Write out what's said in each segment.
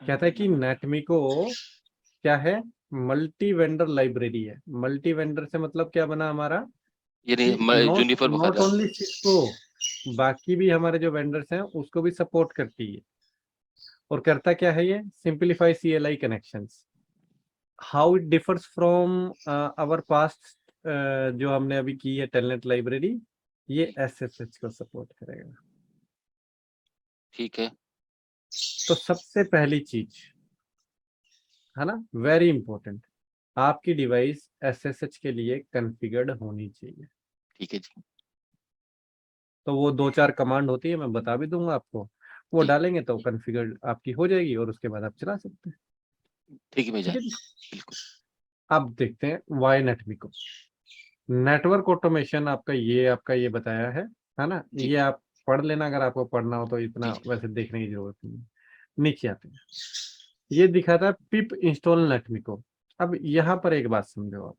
कहता है कि नेटमिको क्या है, मल्टी वेंडर लाइब्रेरी है। मल्टी वेंडर से मतलब क्या बना हमारा ये कि नॉट यूनिफॉर्म नॉट बकायदा। ओनली सिस्को, बाकी भी हमारे जो वेंडर्स हैं उसको भी सपोर्ट करती है। और करता क्या है ये, simplify CLI connections. How it differs from our past, जो हमने अभी की है टेलनेट लाइब्रेरी, ये SSH को सपोर्ट करेगा। ठीक है। तो सबसे पहली चीज है ना, वेरी इंपॉर्टेंट, आपकी डिवाइस SSH के लिए कॉन्फ़िगर्ड होनी चाहिए। ठीक है जी। तो वो 2-4 कमांड होती है, मैं बता भी दूंगा आपको, वो जी डालेंगे तो कॉन्फ़िगर्ड आपकी हो जाएगी और उसके बाद आप चला सकते हैं। ठीक है ठीक भाईजान, है जी। बिल्कुल। अब देखते हैं वाई नेटमिको। नेटवर्क ऑटोमेशन आपका ये बताया है ना, जी ये आप पढ़ लेना अगर आपको पढ़ना हो तो, जी इतना जी। वैसे देखने की जरूरत नहीं है। नीचे आते हैं, ये दिखाता है पिप इंस्टॉल नेटमिको। अब यहाँ पर एक बात समझो आप,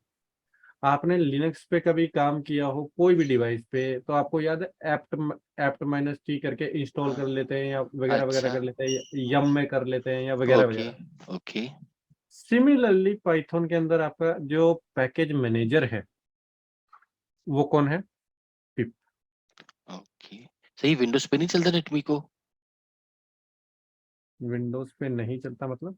आपने लिनक्स पे कभी काम किया हो कोई भी डिवाइस पे, तो आपको याद है एप्ट -t करके इंस्टॉल कर लेते हैं या वगैरह वगैरह अच्छा। कर लेते हैं, यम में कर लेते हैं या वगैरह ओके वगैरह। ओके सिमिलरली पाइथन के अंदर आपका जो पैकेज मैनेजर है वो कौन है, पिप। ओके। सही, विंडोज पे नहीं चलता नेटमिको? विंडोज पे नहीं चलता मतलब?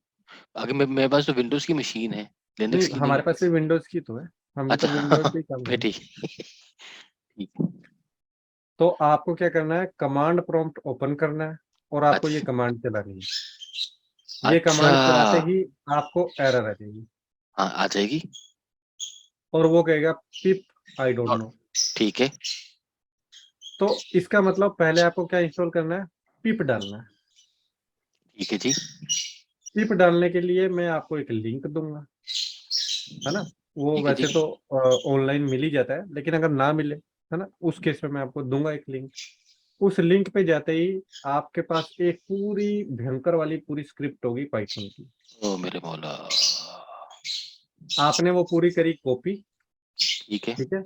आगे मेरे पास तो विंडोज की मशीन है, लिनक्स नहीं, की नहीं हमारे है। पास भी विंडोज की तो है, हम भी तो विंडोज अच्छा पे ही काम फिर करें। ठीक है। ठीक है। तो आपको क्या करना है, कमांड प्रॉम्प्ट ओपन करना है और आपको ये अच्छा कमांड चलानी है। ये अच्छा। कमांड चलाते ही आपको एरर आ जाएगी हाँ आ जाएगी। और वो कहेगा पिप आई डोंट और- नो। ठीक है। तो इसका मतलब पहले आपको क्या इंस्टॉल करना है, पिप डालना है। ठीक है जी। पिप डालने के लिए मैं आपको एक लिंक दूंगा, है ना। वो ठीक है जी। वैसे तो ऑनलाइन मिल ही जाता है, लेकिन अगर ना मिले, है ना, उस केस में मैं आपको दूंगा एक लिंक। उस लिंक पे जाते ही आपके पास एक पूरी भयंकर वाली पूरी स्क्रिप्ट होगी पाइथन की। ओ मेरे मौला। आपने वो पूरी करी कॉपी, ठीक है। ठीक है।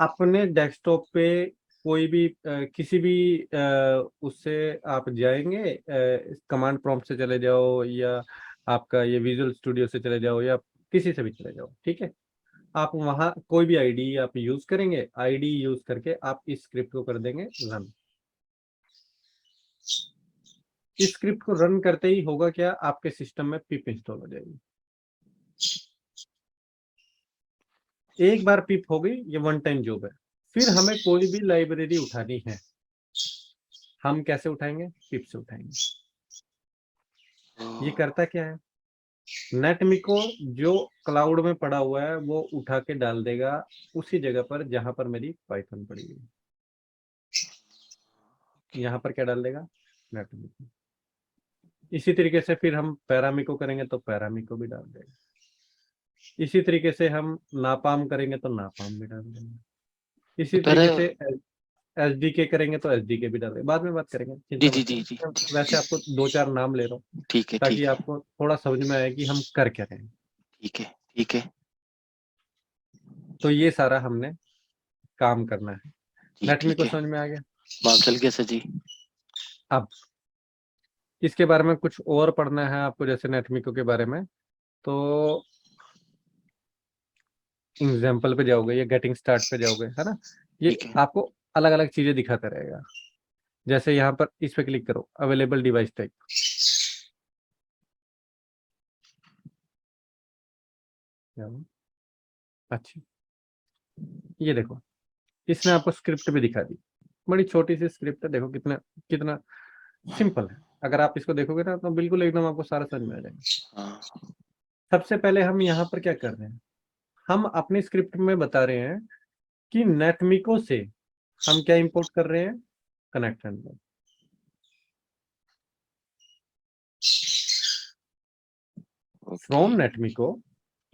अपने डेस्कटॉप पे कोई भी किसी भी उससे आप जाएंगे, कमांड प्रॉम्प्ट से चले जाओ या आपका ये विजुअल स्टूडियो से चले जाओ या किसी से भी चले जाओ, ठीक है। आप वहां कोई भी आईडी आप यूज करेंगे, आईडी यूज करके आप इस स्क्रिप्ट को कर देंगे रन। इस स्क्रिप्ट को रन करते ही होगा क्या, आपके सिस्टम में पिप इंस्टॉल हो जाएगी। एक बार पिप हो गई, ये वन टाइम जॉब है। फिर हमें कोई भी लाइब्रेरी उठानी है, हम कैसे उठाएंगे, पिप से उठाएंगे। ये करता क्या है, नेटमिको जो क्लाउड में पड़ा हुआ है वो उठा के डाल देगा उसी जगह पर जहां पर मेरी पाइथन पड़ी हुई है। यहाँ पर क्या डाल देगा, नेटमिको। इसी तरीके से फिर हम पैरामिको करेंगे तो पैरामिको भी डाल देगा। इसी तरीके से हम नापाम करेंगे तो नापाम भी डाल देंगे। तो इसी पहले। तरीके से SDK करेंगे तो SDK भी डाल देंगे, बाद में बात करेंगे, जी चिंता जी मत जी करो। जी मैं जी वैसे जी। आपको 2-4 नाम ले रहा हूँ ठीक है ताकि ठीक है आपको थोड़ा समझ में आए कि हम कर क्या रहे हैं। ठीक है ठीक है। तो ये सारा हमने काम करना है। जी नेटमी ठीक को है। समझ में आ गया। काम चल गया सर जी। अब इसके बारे में कुछ और पढ़ना है आपको, जैसे नेटमिको के बारे में, तो एग्जाम्पल पे जाओगे या गेटिंग स्टार्ट पे जाओगे, है ना। ये ठीक है। आपको अलग अलग चीजें दिखाता रहेगा। जैसे यहाँ पर इस पे क्लिक करो, अवेलेबल डिवाइस टाइप। अच्छा, ये देखो, इसने आपको स्क्रिप्ट भी दिखा दी। बड़ी छोटी सी स्क्रिप्ट है, देखो कितना कितना सिंपल है। अगर आप इसको देखोगे ना तो बिल्कुल एकदम आपको सारा समझ में आ जाएगा। हाँ। सबसे पहले हम यहाँ पर क्या कर रहे हैं, हम अपनी स्क्रिप्ट में बता रहे हैं कि नेटमिको से हम क्या इंपोर्ट कर रहे हैं, connect handler. Okay. From Netmiko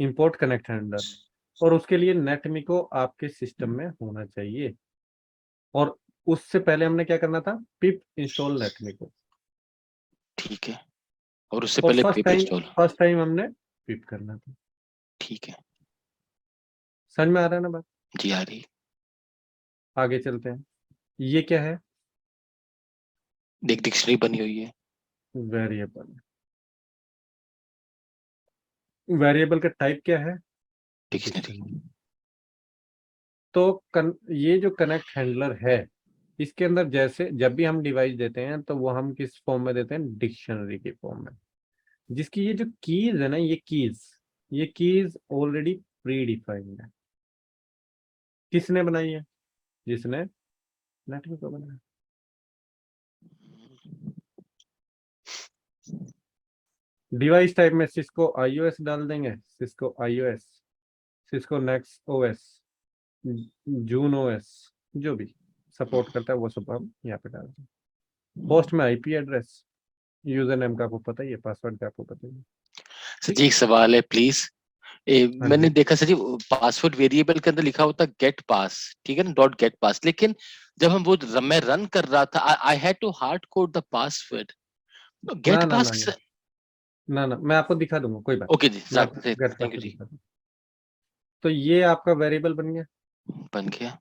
import connect handler, और उसके लिए नेटमिको आपके सिस्टम में होना चाहिए। और उससे पहले हमने क्या करना था, पिप इंस्टॉल नेटमिको। ठीक है। और उससे और पहले पिप इंस्टॉल। फर्स्ट टाइम हमने पिप करना था। ठीक है। समझ में आ रहा है ना बात। जी आ रही। आगे चलते हैं, ये क्या है, एक डिक्शनरी बनी हुई है। वेरिएबल। वेरिएबल का टाइप क्या है? डिक्शनरी। तो ये जो कनेक्ट हैंडलर है, इसके अंदर जैसे जब भी हम डिवाइस देते हैं तो वो हम किस फॉर्म में देते हैं? डिक्शनरी के फॉर्म में, जिसकी ये जो कीज है ना, ये कीज ऑलरेडी प्री डिफाइंड है। किसने बनाई है? जिसने नेटमिको बनाया। डिवाइस टाइप में सिस्को आईओएस डाल देंगे, Cisco IOS, Cisco next OS, Junos, जो भी सपोर्ट करता है वो सब हम यहाँ पे डाल देंगे। होस्ट में आईपी एड्रेस, यूजर नेम का आपको पता ही है, पासवर्ड का आपको पता ही है। सर जी एक सवाल है प्लीज। हाँ मैंने जी। देखा सर जी पासवर्ड वेरिएबल के अंदर लिखा होता गेट पास, ठीक है ना, डॉट गेट पास, लेकिन जब हम वो मैं रन कर रहा था I had to hard code the password. ना गेट ना ना पास। ना ना ना, मैं आपको दिखा दूंगा, कोई बात ओके जी नहीं, मैं साहब, आपको गेट थैंक पास यू से जी। दिखा दूंगा। तो ये आपका वेरिएबल बन गया। बन गया।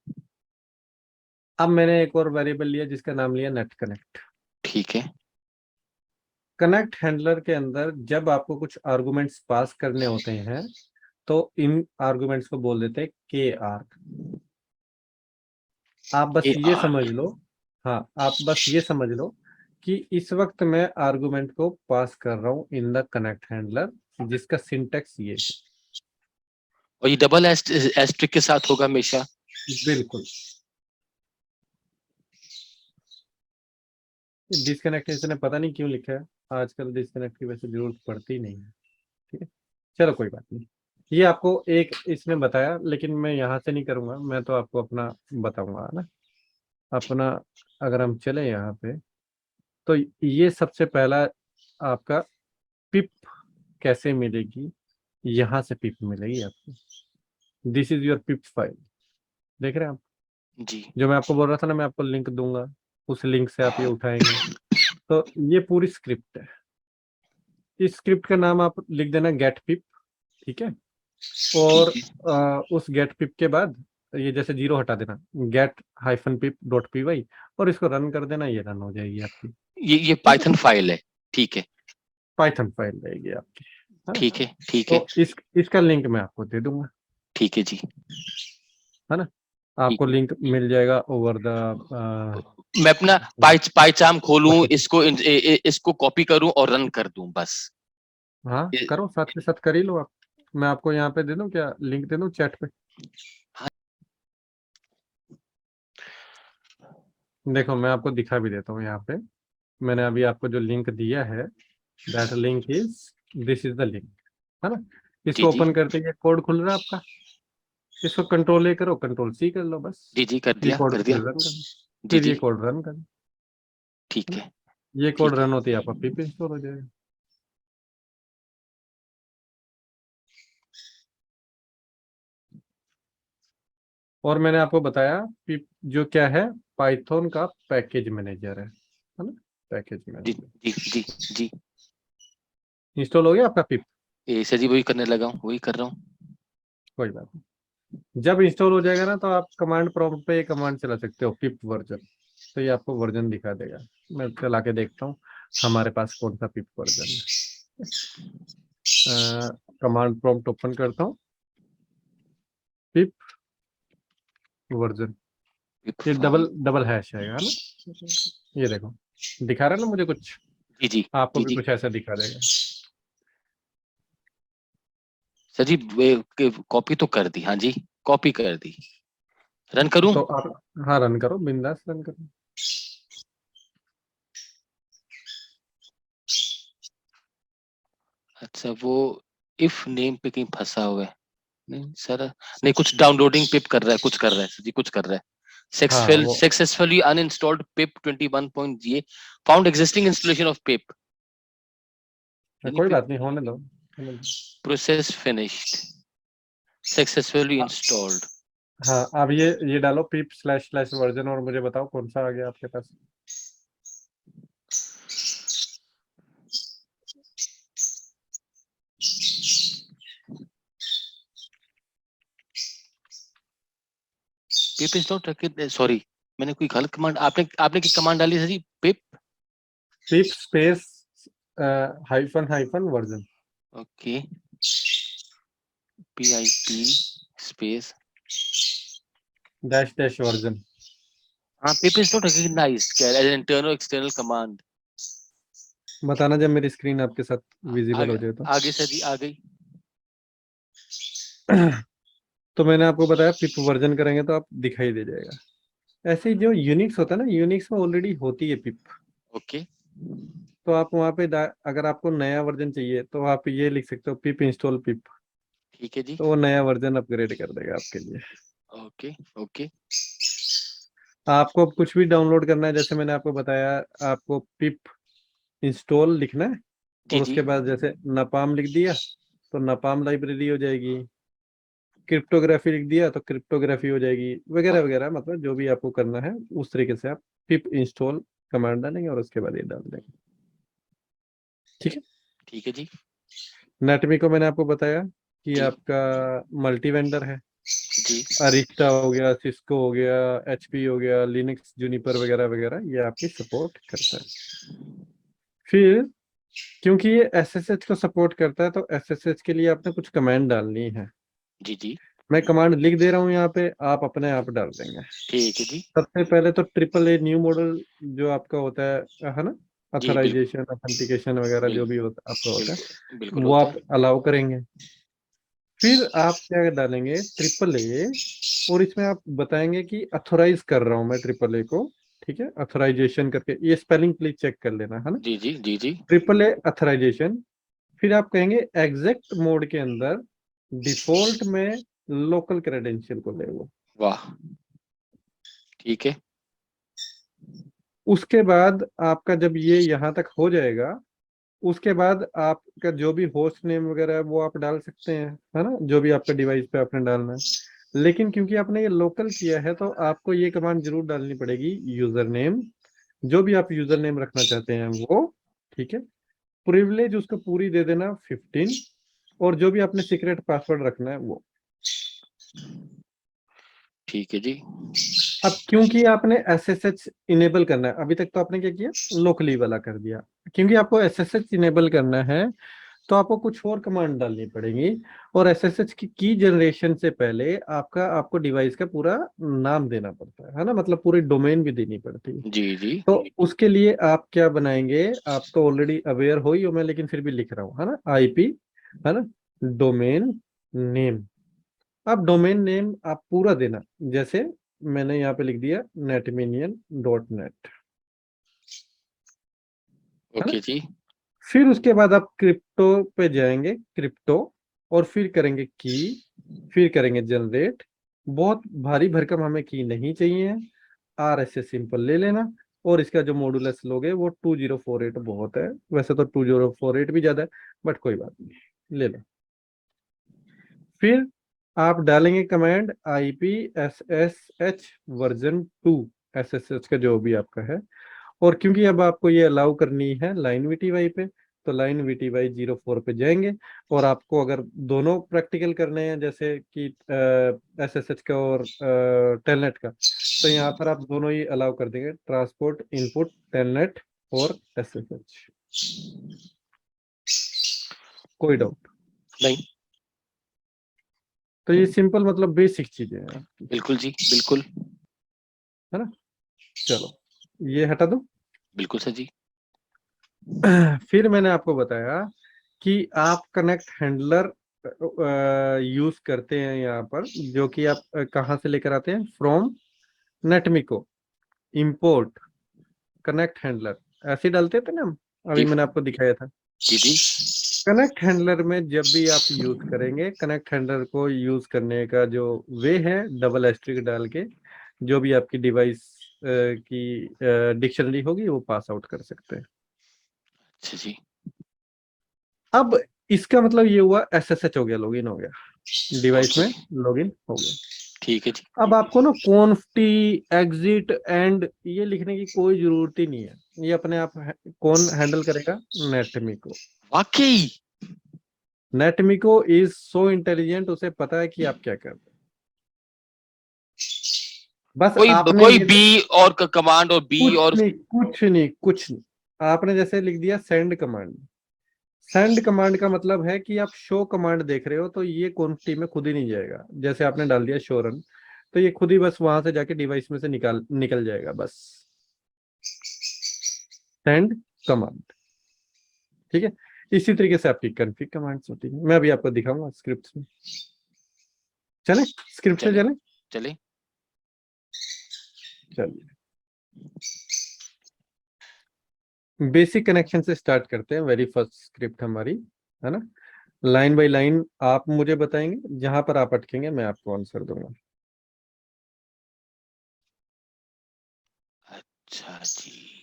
अब मैंने एक और वेरिएबल लिया जिसका नाम लिया नेट कनेक्ट। ठीक है। कनेक्ट हैंडलर के अंदर जब आपको कुछ आर्गुमेंट्स पास करने होते हैं तो इन आर्गुमेंट्स को बोल देते हैं के आर्ग। आप बस ए ये आर। समझ लो, हाँ आप बस ये समझ लो कि इस वक्त मैं आर्गुमेंट को पास कर रहा हूं इन द कनेक्ट हैंडलर, जिसका सिंटेक्स ये है। और ये डबल एस्ट्रिक के साथ होगा हमेशा। बिल्कुल। डिस्कनेक्ट इसने पता नहीं क्यों लिखा है, आजकल डिस्कनेक्ट की वैसे जरूरत पड़ती नहीं है। ठीक है, चलो कोई बात नहीं। ये आपको एक इसने बताया, लेकिन मैं यहाँ से नहीं करूंगा, मैं तो आपको अपना बताऊंगा ना अपना। अगर हम चले यहाँ पे तो ये सबसे पहला आपका पिप कैसे मिलेगी? यहाँ से पिप मिलेगी आपको। This is your pip file, देख रहे हैं आप? जी जो मैं आपको बोल रहा था ना, मैं आपको लिंक दूंगा, उस लिंक से आप ये उठाएंगे। तो ये पूरी स्क्रिप्ट है। इस स्क्रिप्ट का नाम आप लिख देना गेट पिप, ठीक है? और ठीक है। उस गेट पिप के बाद ये जैसे जीरो हटा देना, गेट हाइफन पिप डॉट पी वाई, और इसको रन कर देना, ये रन हो जाएगी आपकी। ये ठीक है, पाइथन फाइल है। ठीक है। पाइथन फाइल रहेगी आपकी। है ना? ठीक है। ठीक है। तो इसका लिंक मैं आपको दे दूंगा, ठीक है जी। है ना? ठीक आपको है। लिंक मिल जाएगा ओवर द मैं अपना पाइचाम खोलूं, इसको कॉपी करूं और रन कर दूं बस। हाँ ये- करो, साथ के साथ कर ही लो आप। मैं आपको यहाँ पे दे दूं क्या, लिंक दे दूं चैट पे? हाँ देखो मैं आपको दिखा भी देता हूँ यहाँ पे। मैंने अभी आपको जो लिंक दिया है, that link is, this is the link, है ना? जी इसको जी। ओपन करते ही कोड खुल रहा है आपका। इसको कंट्रोल ए करो, कंट्रोल सी कर लो बस। जी जी कर ये दिया कोड कर फिर दिया। रन करो, जी फिर जी। ये कोड रन करो, है ठीक ना? है। ये कोड ठीक है। रन होती है आपका पिप इंस्टॉल हो जाएगा। और मैंने आपको बताया पिप जो क्या है, पाइथन का पैकेज मैनेजर है ना? पैकेज जी मैनेजर जी जी जी। इंस्टॉल हो गया आपका पिप? ये सर जी वही करने लगा हूँ, वही कर रहा हूँ। कोई बात नहीं, जब इंस्टॉल हो जाएगा ना तो आप कमांड प्रॉम्प्ट पे कमांड चला सकते हो, पिप वर्जन। तो ये आपको वर्जन दिखा देगा। मैं चला के देखता हूँ हमारे पास कौन सा पिप वर्जन है। कमांड प्रॉम्प्ट ओपन करता हूँ, पिप वर्जन, ये डबल डबल हैश आएगा, है ना? ये देखो, दिखा रहा है ना मुझे कुछ, जी जी आपको जी भी जी। कुछ ऐसा दिखा देगा। सर जी कॉपी तो कर दी, हाँ जी कॉपी कर दी। रन करूं। तो आप, हाँ रन करो, बिंदास रन करो। अच्छा वो इफ नेम पे कहीं फंसा हुआ है। नहीं सर, नहीं कुछ डाउनलोडिंग पिप कर रहा है, कुछ कर रहा है सर जी, कुछ कर रहा है। हाँ वो successfully uninstalled pip 21.0 found existing installation of pip. कोई बात नहीं, होने दो, होने दो। Process finished, successfully installed. हाँ अब ये डालो पिप स्लैश स्लैश वर्जन, और मुझे बताओ कौन सा आ गया आपके पास। पिप इंस्टॉल, सॉरी मैंने कोई गलत कमांड, आपने आपने की कमांड डाली sir ji, pip. Pip space hyphen hyphen version. Okay pip space dash dash version. pip is not recognized as an internal external command. बताना जब मेरी स्क्रीन आपके साथ विजिबल हो जाए तो। आगे सर जी, आ गई। तो मैंने आपको बताया पिप वर्जन करेंगे तो आप दिखाई दे जाएगा। ऐसे ही जो यूनिक्स होता है ना, यूनिक्स में ऑलरेडी होती है पिप। ओके तो आप वहां पे अगर आपको नया वर्जन चाहिए तो आप ये लिख सकते हो पिप इंस्टॉल पिप। ठीक है जी। तो वो नया वर्जन अपग्रेड कर देगा आपके लिए। ओके ओके आपको अब कुछ भी डाउनलोड करना है, जैसे मैंने आपको बताया, आपको पिप इंस्टॉल लिखना है जी और जी उसके बाद जैसे नपाम लिख दिया तो नपाम लाइब्रेरी हो जाएगी। क्रिप्टोग्राफी लिख दिया तो क्रिप्टोग्राफी हो जाएगी, वगैरह वगैरह। मतलब जो भी आपको करना है उस तरीके से आप पिप इंस्टॉल कमांड डालेंगे और उसके बाद ये डाल देंगे। ठीक है। ठीक है जी। नेटमिको मैंने आपको बताया कि जी आपका मल्टी वेंडर है। जी अरिस्टा हो गया, सिस्को हो गया, एचपी हो गया, लिनक्स, जूनिपर वगैरह वगैरह, ये आपकी सपोर्ट करता है। फिर क्योंकि ये एसएसएच को सपोर्ट करता है तो एसएसएच के लिए आपने कुछ कमांड डालनी है। जी जी मैं कमांड लिख दे रहा हूँ यहाँ पे, आप अपने आप डाल देंगे। ठीक है जी। सबसे पहले तो ट्रिपल ए न्यू मॉडल जो आपका होता है ना, जी बिल्कुल अथोराइजेशन ऑथेंटिकेशन वगैरह जो भी बिल्कुल होता आपका होता बिल्कुल है बिल्कुल वो होता आप है। अलाउ करेंगे। फिर आप क्या डालेंगे, ट्रिपल ए, और इसमें आप बताएंगे कि अथोराइज कर रहा हूं मैं ट्रिपल ए को। ठीक है, अथोराइजेशन करके, ये स्पेलिंग प्लीज चेक कर लेना है ना। जी जी जी जी ट्रिपल ए अथोराइजेशन। फिर आप कहेंगे एग्जैक्ट मोड के अंदर डिफॉल्ट में लोकल क्रेडेंशियल को ले वो। वाह ठीक है। उसके बाद आपका जब ये यहाँ तक हो जाएगा, उसके बाद आपका जो भी होस्ट नेम वगैरह है वो आप डाल सकते हैं, है ना, जो भी आपका डिवाइस पे आपने डालना है। लेकिन क्योंकि आपने ये लोकल किया है तो आपको ये कमांड जरूर डालनी पड़ेगी, यूजर नेम, जो भी आप यूजर नेम रखना चाहते हैं वो। ठीक है। प्रिविलेज उसको पूरी दे देना 15, और जो भी आपने सीक्रेट पासवर्ड रखना है वो। ठीक है जी। अब क्योंकि आपने एसएसएच इनेबल करना है, अभी तक तो आपने क्या किया, लोकली वाला कर दिया। क्योंकि आपको एसएसएच इनेबल करना है तो आपको कुछ और कमांड डालनी पड़ेगी। और एसएसएच की जनरेशन से पहले आपको डिवाइस का पूरा नाम देना पड़ता है ना, मतलब पूरी डोमेन भी देनी पड़ती है। जी जी तो उसके लिए आप क्या बनाएंगे, आप तो ऑलरेडी अवेयर हो ही हो, मैं लेकिन फिर भी लिख रहा हूँ, है ना, आईपी, है ना, डोमेन नेम। आप डोमेन नेम आप पूरा देना, जैसे मैंने यहाँ पे लिख दिया netminion.net, है ना। ओके जी। फिर उसके बाद आप क्रिप्टो पे जाएंगे, क्रिप्टो, और फिर करेंगे की, फिर करेंगे जनरेट। बहुत भारी भरकम हमें की नहीं चाहिए, आर एस एस सिंपल ले लेना। और इसका जो मॉडुलस लोगे वो 2048 बहुत है, वैसे तो 2048 भी ज्यादा है, बट कोई बात नहीं, ले लो। फिर आप डालेंगे command I P S S H version 2, S S H का जो भी आपका है। और क्योंकि अब आपको ये अलाउ करनी है लाइन वीटीवाई पे, तो लाइन वीटीवाई 04 पे जाएंगे। और आपको अगर दोनों प्रैक्टिकल करने हैं, जैसे कि एस एस एच का और टेलनेट का, तो यहाँ पर आप दोनों ही अलाउ कर देंगे, ट्रांसपोर्ट इनपुट टेलनेट और एस एस एच। कोई डाउट? नहीं तो ये सिंपल मतलब बेसिक चीजें हैं आपकी, बिल्कुल जी बिल्कुल है ना। चलो ये हटा दो। बिल्कुल सर जी। फिर मैंने आपको बताया कि आप कनेक्ट हैंडलर यूज करते हैं यहाँ पर, जो कि आप कहाँ से लेकर आते हैं, from Netmiko, import connect handler, ऐसे ही डालते थे ना हम, अभी जी मैंने आपको दिखाया था। जी जी कनेक्ट हैंडलर में जब भी आप यूज करेंगे, कनेक्ट हैंडलर को यूज करने का जो वे है, डबल एस्ट्रिक डाल के जो भी आपकी डिवाइस की डिक्शनरी होगी वो पास आउट कर सकते हैं। अच्छा जी। अब इसका मतलब ये हुआ एसएसएच हो गया, लॉगिन हो गया, डिवाइस ओके में लॉगिन हो गया। ठीक है जी। अब आपको ना कॉन्फ्टी, एग्जिट एंड ये लिखने की कोई जरूरत ही नहीं है, ये अपने आप कौन हैंडल करेगा, नेटमिको। वाकई नेटमिको इज सो इंटेलिजेंट, उसे पता है कि आप क्या कर रहे हैं। बस कोई आपने कोई ये बी और कमांड और बी कुछ और नहीं, कुछ नहीं, कुछ नहीं। आपने जैसे लिख दिया सेंड कमांड, सेंड कमांड का मतलब है कि आप शो कमांड देख रहे हो तो ये क्वांटिटी में खुद ही नहीं जाएगा, जैसे आपने डाल दिया शो रन, तो ये खुद ही बस वहां से जाके डिवाइस में से निकल जाएगा बस। सेंड कमांड, ठीक है। इसी तरीके से आपकी कॉन्फिग कमांड्स होती है, मैं अभी आपको दिखाऊंगा स्क्रिप्ट में। चले स्क्रिप्ट से चले चले। चले। चलिए बेसिक कनेक्शन से स्टार्ट करते हैं, वेरी फर्स्ट स्क्रिप्ट हमारी, है ना। लाइन बाय लाइन आप मुझे बताएंगे, जहां पर आप अटकेंगे मैं आपको आंसर दूंगा। अच्छा जी।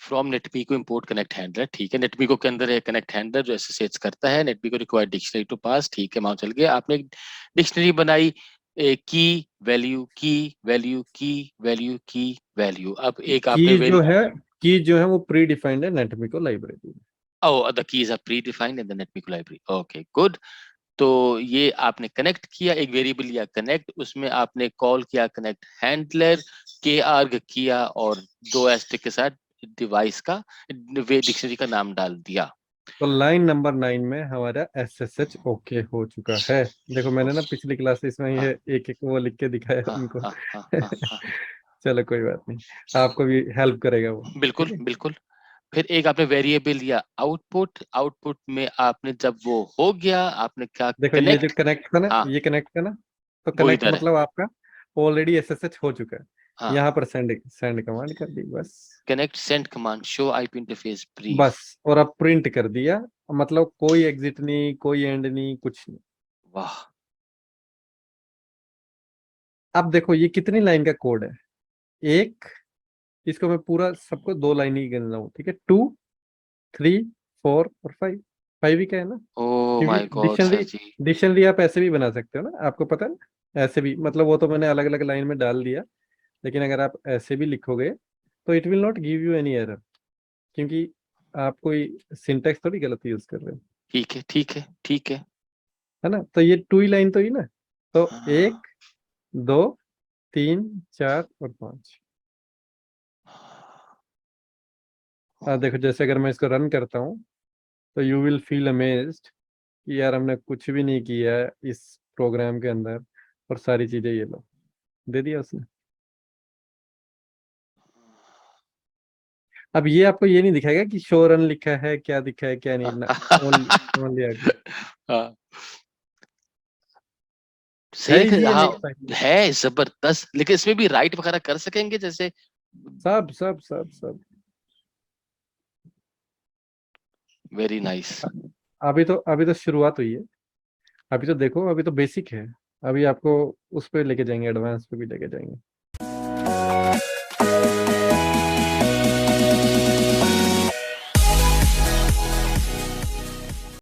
फ्रॉम नेटमीको इंपोर्ट कनेक्ट हैंडलर, ठीक है। नेटमीको के अंदर है कनेक्ट हैंडलर जो एसोसिएट्स करता है। नेटमीको रिक्वायर्ड डिक्शनरी टू पास, ठीक है, वहां चल गया। आपने एक डिक्शनरी बनाई, की वैल्यू की वैल्यू की वैल्यू की वैल्यू। अब एक आपने वेरी, की जो है वो प्री डिफाइंड है नेटमिको लाइब्रेरी में। Oh the keys are predefined in the Netmiko library, okay good. तो ये आपने कनेक्ट किया, एक वेरिएबल लिया कनेक्ट, उसमें आपने कॉल किया कनेक्ट हैंडलर, के आर्ग किया और दो एस्टिक के साथ डिवाइस का वे डिक्शनरी का नाम डाल दिया। तो लाइन नंबर 9 में हमारा SSH ओके हो चुका है। देखो मैंने ना पिछली क्लास में इसमें हाँ ये एक एक वो लिख के दिखाया हाँ उनको। हाँ हाँ हाँ हाँ। चलो कोई बात नहीं, आपको भी हेल्प करेगा वो। ठीक बिल्कुल है। बिल्कुल। फिर एक आपने वेरिएबल लिया आउटपुट, आउटपुट में आपने जब वो हो गया आपने क्या, देखो ये जो कनेक्ट। कनेक्ट था ना, हाँ ये कनेक्ट था ना, तो वो कनेक्ट इधर है। मतलब आपका ऑलरेडी SSH हो चुका है। हाँ, यहाँ पर सेंड सेंड कमांड कर दी बस। Connect send command show IP interface बस, ब्रीफ। और अब प्रिंट कर दिया, मतलब कोई एग्जिट नहीं, कोई एंड नहीं, कुछ नहीं। वाह। अब देखो ये कितनी लाइन का कोड है, एक, इसको मैं पूरा सबको 2 लाइन ही गिन रहा हूँ, ठीक है। 2, 3, 4 और 5। 5 ही का है ना, ओ क्योंकि my god sir dictionary ji. Dictionary आप ऐसे भी बना सकते हो ना, आपको पता है ना, ऐसे भी, मतलब वो तो मैंने अलग अलग लाइन में डाल दिया, लेकिन अगर आप ऐसे भी लिखोगे तो it will not give you any error, क्योंकि आप कोई सिंटेक्स थोड़ी गलत यूज कर रहे हो, ठीक है ठीक है ठीक है। है ना। तो ये 2 ही लाइन तो ही ना, तो हाँ। 1, 2, 3, 4 और 5। देखो जैसे अगर मैं इसको रन करता हूँ तो यू विल फील अमेज्ड कि यार हमने कुछ भी नहीं किया है इस प्रोग्राम के अंदर, और सारी चीजें ये लो दे दिया उसने। अब ये आपको ये नहीं दिखाएगा कि शो रन लिखा है, क्या दिखा है क्या नहीं ना, ओनली ओनली आगे हाँ, है सही लिखे, इजी है, हाँ। नहीं है? है जबरदस्त, लेकिन इसमें भी राइट वगैरह कर सकेंगे जैसे। सब सब सब सब। Very nice. अभी तो शुरुआत हुई है, अभी तो देखो, अभी तो बेसिक है, अभी आपको उस पे लेके जाएंगे, एडवांस पे भी लेके जाएंगे।